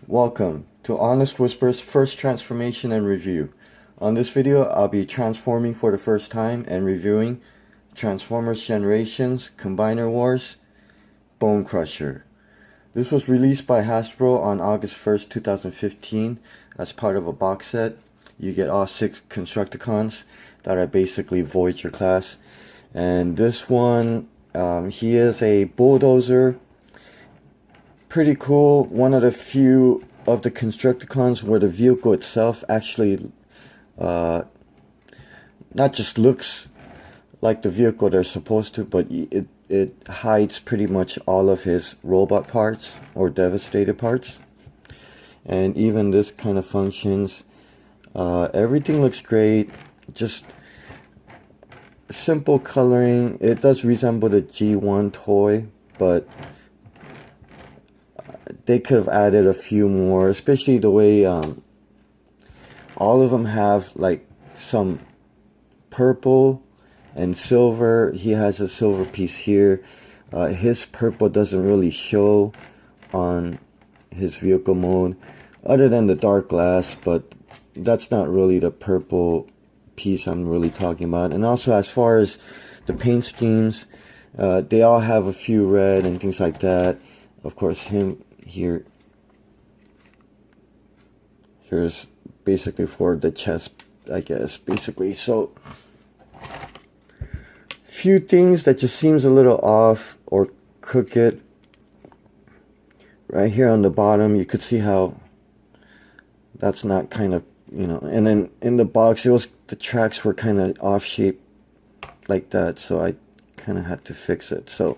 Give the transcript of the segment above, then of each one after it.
Welcome to Honest Whisper's first transformation and review. On this video, I'll be transforming for the first time and reviewing Transformers Generations Combiner Wars Bonecrusher. This was released by Hasbro on August 1st, 2015 as part of a box set. You get all 6 Constructicons that are basically Voyager class. And this one, he is a bulldozer. Pretty cool. One of the few of the Constructicons where the vehicle itself actually not just looks like the vehicle they're supposed to, but it hides pretty much all of his robot parts or Devastator parts. And even this kind of functions. Everything looks great. Just simple coloring. It does resemble the G1 toy, but they could have added a few more, especially the way all of them have like some purple and silver. He has a silver piece here. His purple doesn't really show on his vehicle mode other than the dark glass, but that's not really the purple piece I'm really talking about. And also, as far as the paint schemes, they all have a few red and things like that. Of course, him here's basically for the chest, I guess, basically. So few things that just seems a little off or crooked. Right here on the bottom, you could see how that's not kind of, and then in the box, the tracks were kind of off shape like that, so I kind of had to fix it. So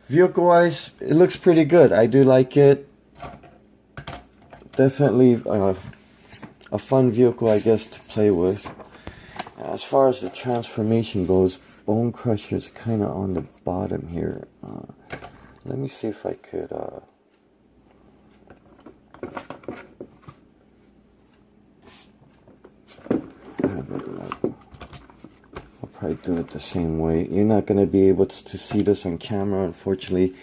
vehicle wise, it looks pretty good. I do like it. Definitely a fun vehicle, I guess, to play with. As far as the transformation goes, Bonecrusher is kind of on the bottom here. Let me see if I could I'll probably do it the same way. You're not going to be able to see this on camera, unfortunately,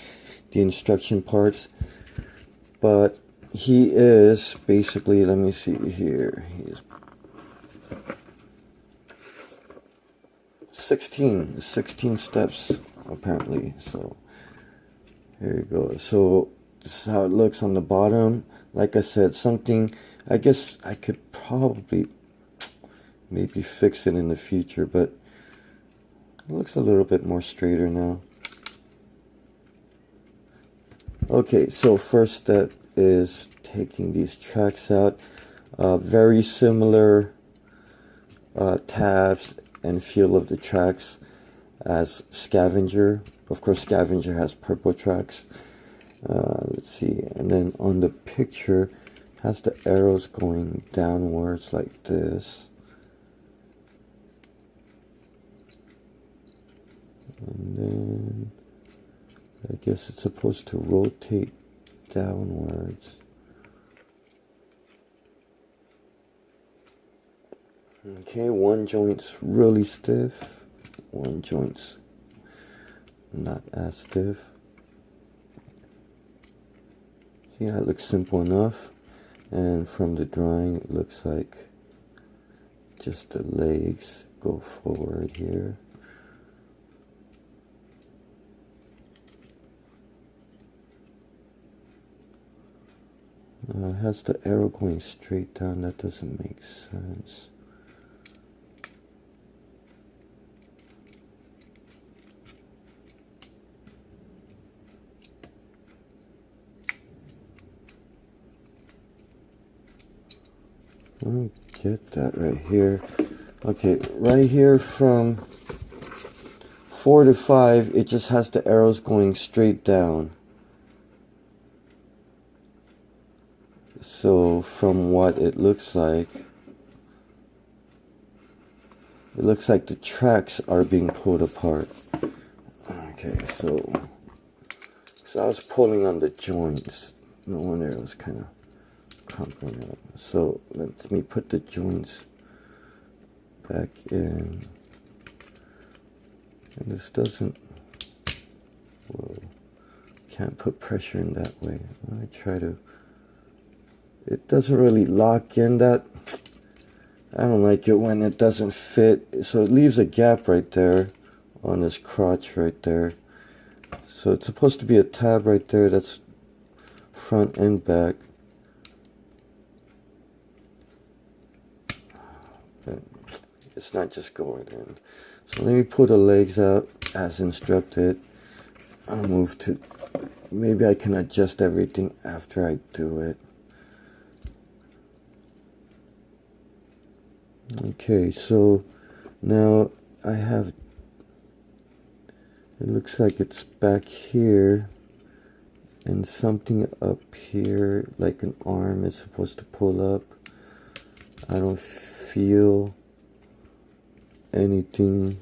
the instruction parts. But he is basically, let me see here, he is 16 steps apparently. So here you go. So this is how it looks on the bottom. Like I said, something, I guess I could probably maybe fix it in the future, but it looks a little bit more straighter now. Okay, so first step is taking these tracks out. Very similar tabs and feel of the tracks as Scavenger. Of course, Scavenger has purple tracks. Let's see, and then on the picture has the arrows going downwards like this. And then I guess it's supposed to rotate downwards. Okay, one joint's really stiff, one joint's not as stiff. Yeah, it looks simple enough, and from the drawing it looks like just the legs go forward here. It has the arrow going straight down. That doesn't make sense. I don't get that right here. Okay, right here from 4 to 5, it just has the arrows going straight down. So from what it looks like the tracks are being pulled apart. Okay, so I was pulling on the joints. No wonder it was kind of crumpling up. So let me put the joints back in. And this doesn't, whoa, can't put pressure in that way. I try to. It doesn't really lock in that. I don't like it when it doesn't fit. So it leaves a gap right there on this crotch right there. So it's supposed to be a tab right there. That's front and back. But it's not just going in. So let me pull the legs out as instructed. I'll move to, maybe I can adjust everything after I do it. Okay, so now I have, it looks like it's back here and something up here like an arm is supposed to pull up. I don't feel anything.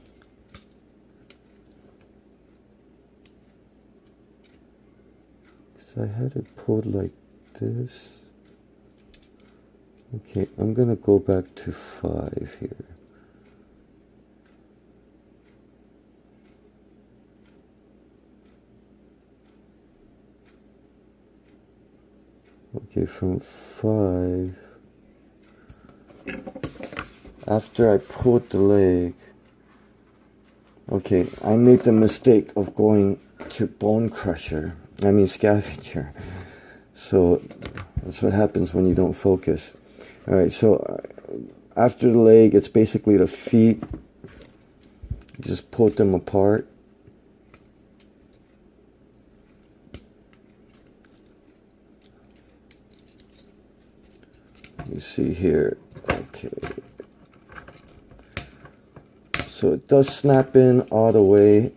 I had it pulled like this. Okay, I'm gonna go back to 5 here. Okay, from 5, after I pulled the leg, okay, I made the mistake of going to Bonecrusher. I mean Scavenger. So that's what happens when you don't focus. Alright, so after the leg, it's basically the feet. You just pull them apart. You see here, okay. So it does snap in all the way.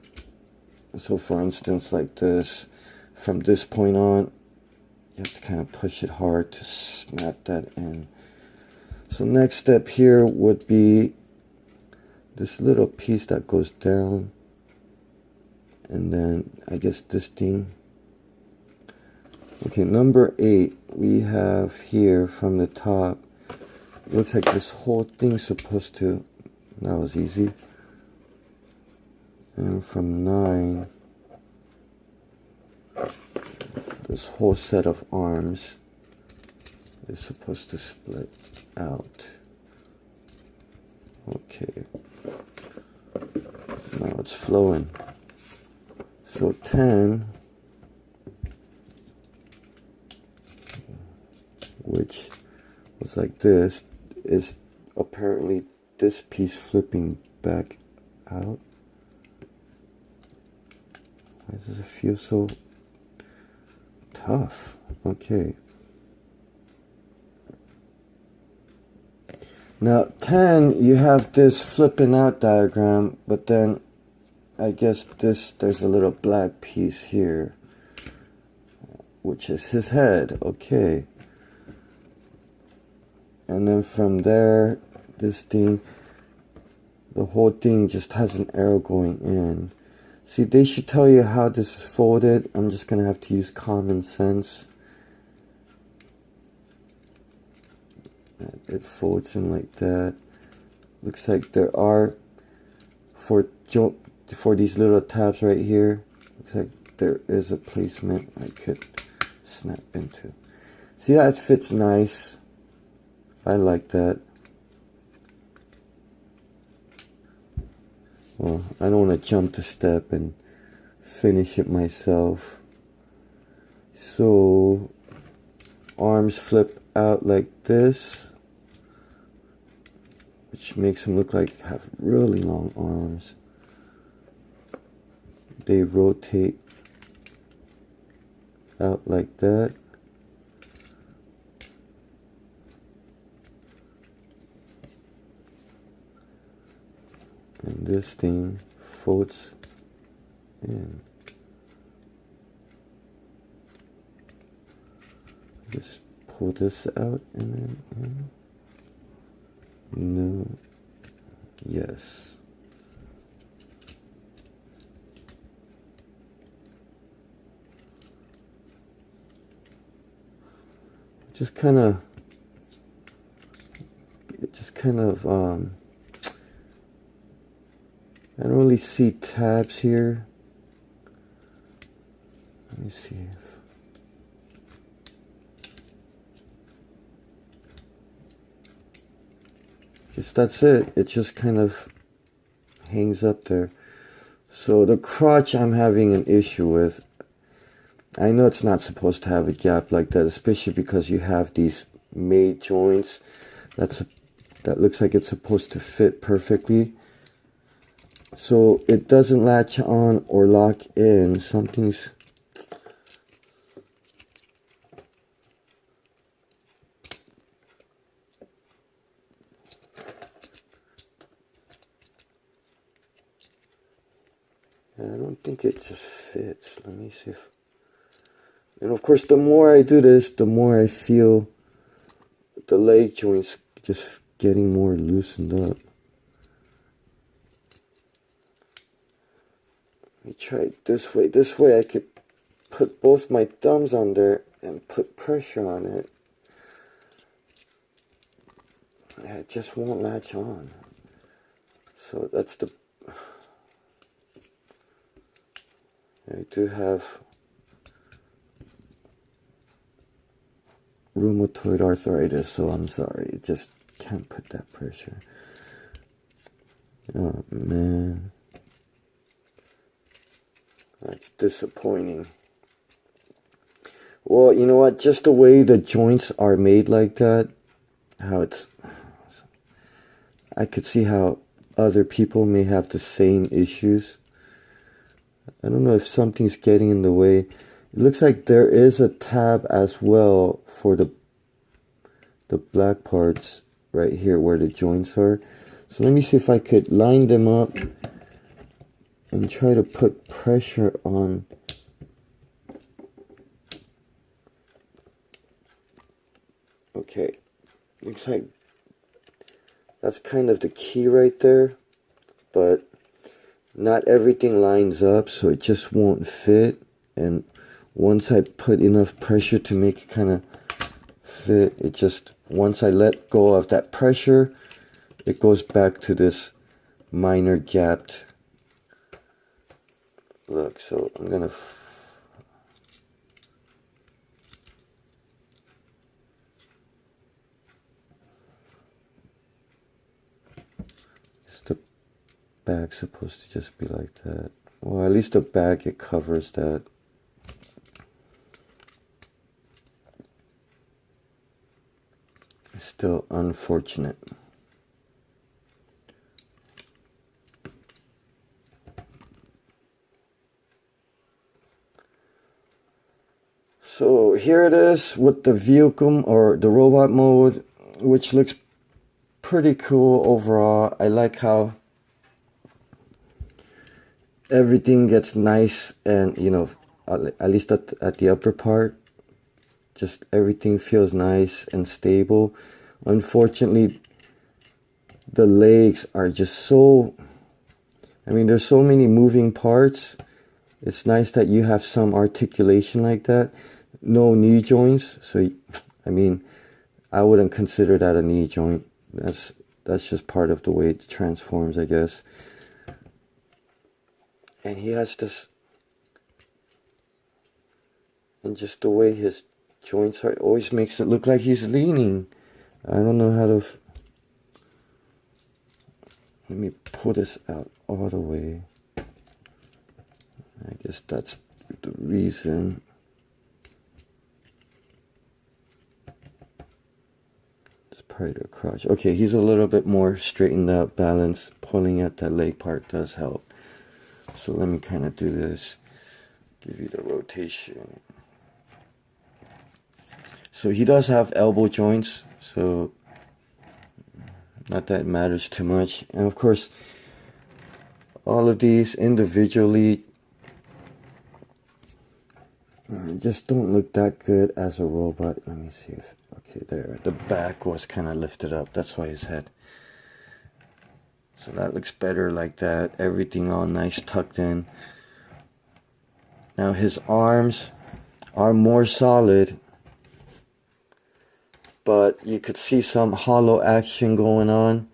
So for instance, like this, from this point on, you have to kind of push it hard to snap that in. So next step here would be this little piece that goes down, and then I guess this thing. Okay, number 8, we have here from the top, it looks like this whole thing's supposed to, that was easy. And from 9, this whole set of arms is supposed to split out. Okay. Now it's flowing. So 10, which was like this, is apparently this piece flipping back out. Why does it feel so tough? Okay. Now 10, you have this flipping out diagram, but then I guess there's a little black piece here, which is his head. Okay. And then from there, this thing, the whole thing just has an arrow going in. See, they should tell you how this is folded. I'm just going to have to use common sense. It folds in like that. Looks like there are, for these little tabs right here, looks like there is a placement I could snap into. See, that fits nice. I like that. Well, I don't want to jump the step and finish it myself. So, arms flip out like this, which makes them look like have really long arms. They rotate out like that. And this thing folds in. Just pull this out and then in. No. Yes. Just kind of I don't really see tabs here. Let me me see if... Just that's it. It just kind of hangs up there. So the crotch I'm having an issue with. I know it's not supposed to have a gap like that, especially because you have these made joints. That looks like it's supposed to fit perfectly. So it doesn't latch on or lock in. Something's... I don't think it just fits. Let me see if... And of course, the more I do this, the more I feel the leg joints just getting more loosened up. Let me try it this way. This way I could put both my thumbs on there and put pressure on it. Yeah, it just won't latch on. So that's the... I do have rheumatoid arthritis, so I'm sorry. It just can't put that pressure. Oh man, that's disappointing. Well, you know what? Just the way the joints are made like that, how it's... I could see how other people may have the same issues. I don't know if something's getting in the way. It looks like there is a tab as well for the black parts right here where the joints are. So let me see if I could line them up and try to put pressure on. Okay, looks like that's kind of the key right there, but not everything lines up, so it just won't fit. And once I put enough pressure to make it kind of fit, it just, once I let go of that pressure, it goes back to this minor gapped look. So I'm gonna back supposed to just be like that. Well, at least the back, it covers that. Still unfortunate. So here it is with the vehicle or the robot mode, which looks pretty cool overall. I like how everything gets nice and, you know, at least at the upper part, just everything feels nice and stable. Unfortunately, the legs are just so, I mean, there's so many moving parts. It's nice that you have some articulation like that. No knee joints, so I mean, I wouldn't consider that a knee joint. That's just part of the way it transforms, I guess. And he has this, and just the way his joints are, always makes it look like he's leaning. I don't know how to, let me pull this out all the way. I guess that's the reason. It's probably the crotch. Okay, he's a little bit more straightened out, balanced. Pulling at that leg part does help. So let me kind of do this, give you the rotation. So he does have elbow joints, so not that it matters too much. And of course, all of these individually just don't look that good as a robot. Let me see if, okay, there. The back was kind of lifted up. That's why his head. So that looks better like that. Everything all nice tucked in. Now his arms are more solid, but you could see some hollow action going on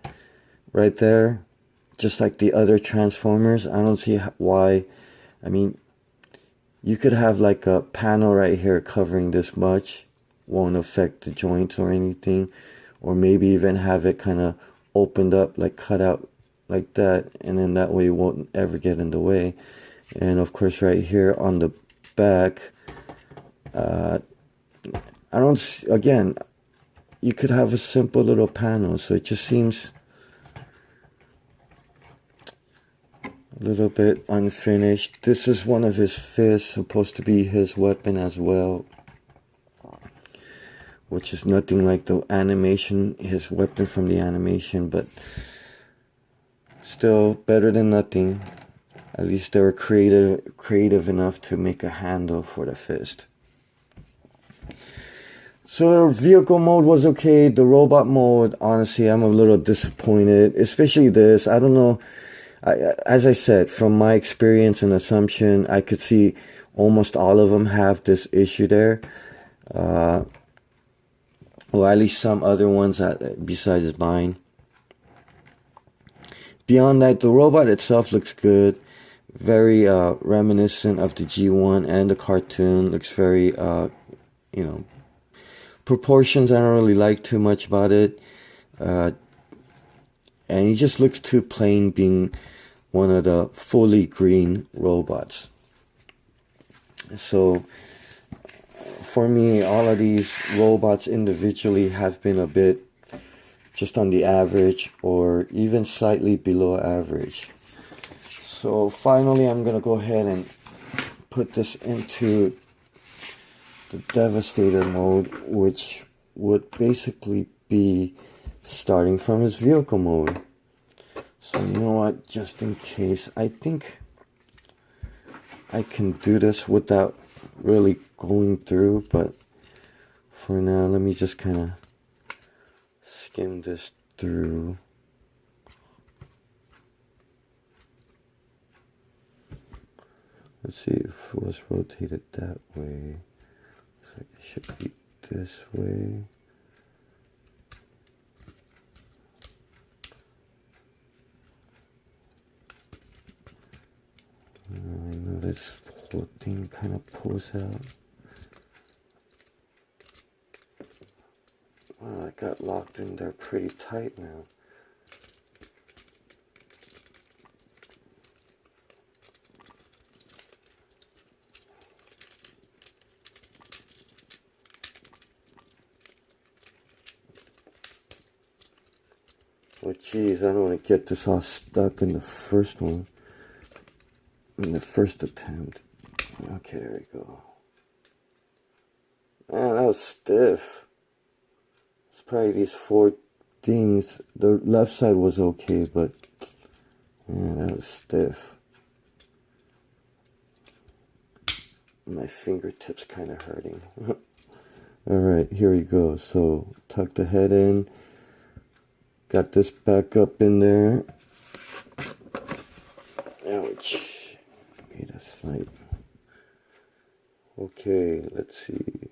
right there, just like the other Transformers. I don't see why. I mean, you could have like a panel right here covering this much, won't affect the joints or anything, or maybe even have it kind of opened up, like cut out like that, and then that way it won't ever get in the way. And of course right here on the back, I don't, again, you could have a simple little panel, so it just seems a little bit unfinished. This is one of his fists, supposed to be his weapon as well, which is nothing like the animation, his weapon from the animation, but still better than nothing. At least they were creative enough to make a handle for the fist. So the vehicle mode was okay. The robot mode, honestly, I'm a little disappointed, especially this. I don't know. As I said, from my experience and assumption, I could see almost all of them have this issue there. Or at least some other ones besides mine. Beyond that, the robot itself looks good. Very reminiscent of the G1 and the cartoon. Looks very, you know, proportions I don't really like too much about it. And he just looks too plain being one of the fully green robots. So for me, all of these robots individually have been a bit just on the average or even slightly below average. So finally I'm gonna go ahead and put this into the Devastator mode, which would basically be starting from his vehicle mode. So you know what, just in case, I think I can do this without really going through, but for now let me just kind of skim this through. Let's see if it was rotated that way. Looks like it should be this way. I know this whole thing kind of pulls out. Well, I got locked in there pretty tight now. Oh geez, I don't want to get this all stuck in the first one. In the first attempt. Okay, there we go. Man, that was stiff. It's probably these four things. The left side was okay, but man, that was stiff. My fingertips kind of hurting. Alright, here we go. So, tuck the head in. Got this back up in there. Ouch. Made a slight. Okay, let's see.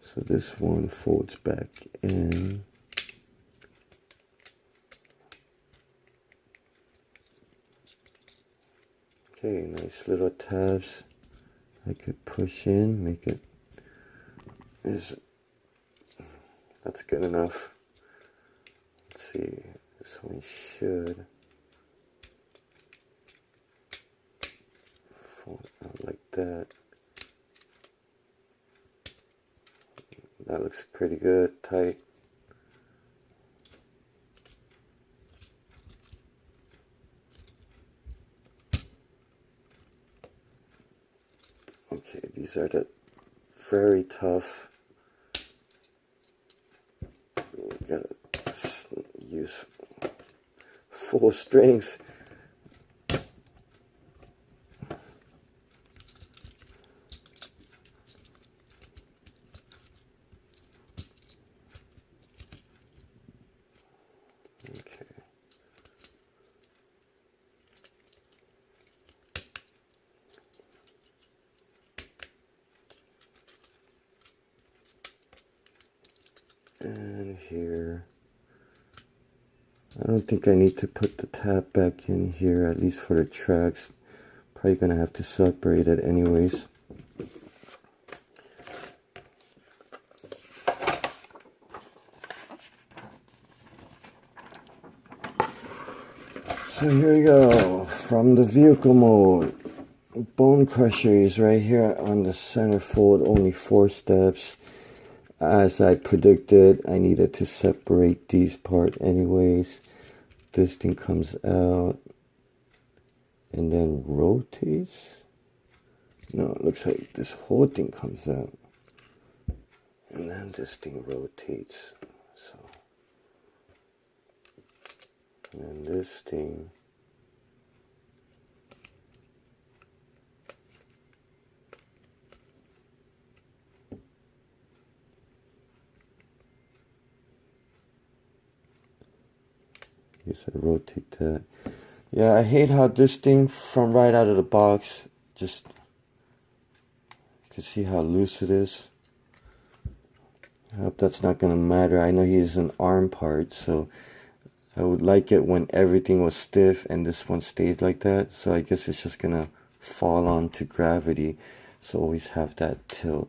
So this one folds back in. Okay, nice little tabs. I could push in, make it. That's good enough. Let's see, this one should fold out like that. That looks pretty good, tight. Okay, these are the very tough. You gotta use full strength. Okay. And here, I don't think I need to put the tab back in here, at least for the tracks. Probably gonna have to separate it anyways. So here we go, from the vehicle mode. Bonecrusher is right here on the center fold, only 4 steps. As I predicted, I needed to separate these parts anyways. This thing comes out and then rotates. No, it looks like this whole thing comes out and then this thing rotates. So, and then this thing I rotate that. Yeah, I hate how this thing from right out of the box, just, you can see how loose it is. I hope that's not going to matter. I know he's an arm part, so I would like it when everything was stiff and this one stayed like that. So I guess it's just going to fall onto gravity. So always have that tilt.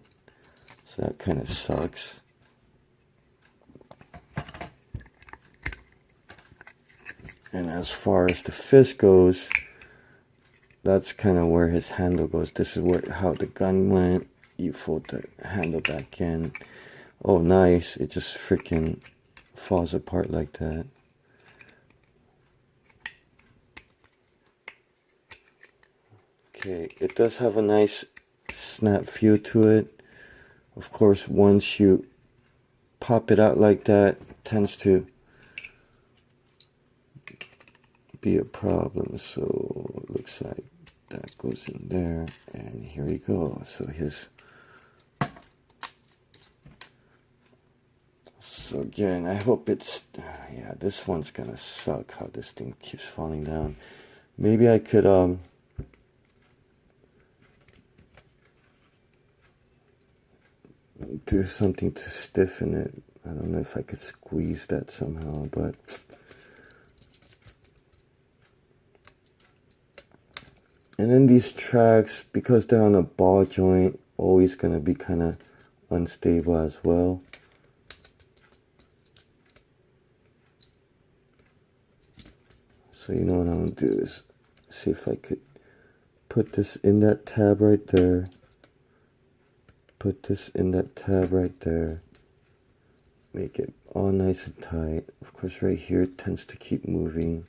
So that kind of sucks. And as far as the fist goes, that's kind of where his handle goes. This is how the gun went. You fold the handle back in. Oh, nice. It just freaking falls apart like that. Okay, it does have a nice snap feel to it. Of course, once you pop it out like that, it tends to be a problem. So it looks like that goes in there, and here we go. So so again, I hope it's, yeah, this one's gonna suck how this thing keeps falling down. Maybe I could do something to stiffen it. I don't know if I could squeeze that somehow, but and then these tracks, because they're on a ball joint, always going to be kind of unstable as well. So you know what I'm going to do is see if I could put this in that tab right there. Put this in that tab right there. Make it all nice and tight. Of course, right here it tends to keep moving.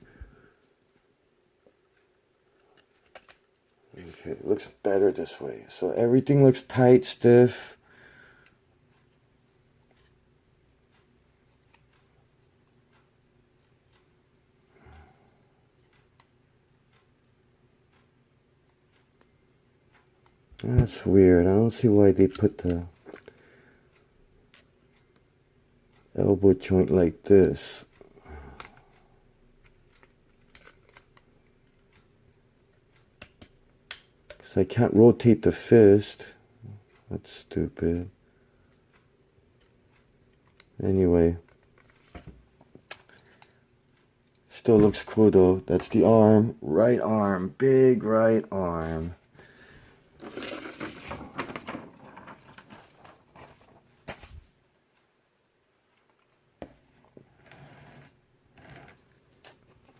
Okay, it looks better this way. So everything looks tight, stiff. That's weird. I don't see why they put the elbow joint like this. I can't rotate the fist. That's stupid. Anyway. Still looks cool though. That's the arm. Right arm. Big right arm.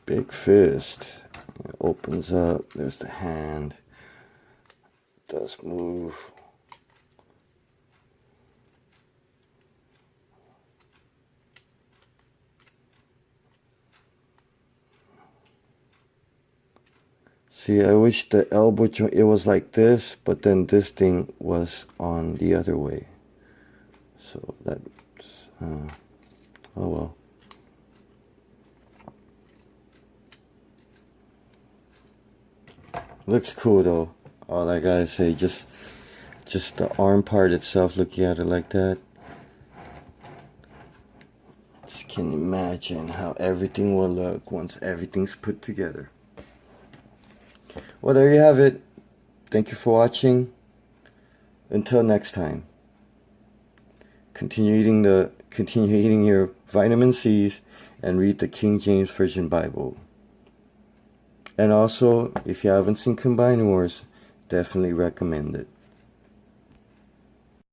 Big fist. It opens up. There's the hand. Does move. See, I wish the elbow joint, it was like this, but then this thing was on the other way. So that's, oh well. Looks cool though. All I gotta say, just the arm part itself, looking at it like that. Just can imagine how everything will look once everything's put together. Well, there you have it. Thank you for watching. Until next time. Continue eating your vitamin C's and read the King James Version Bible. And also, if you haven't seen Combiner Wars, definitely recommend it.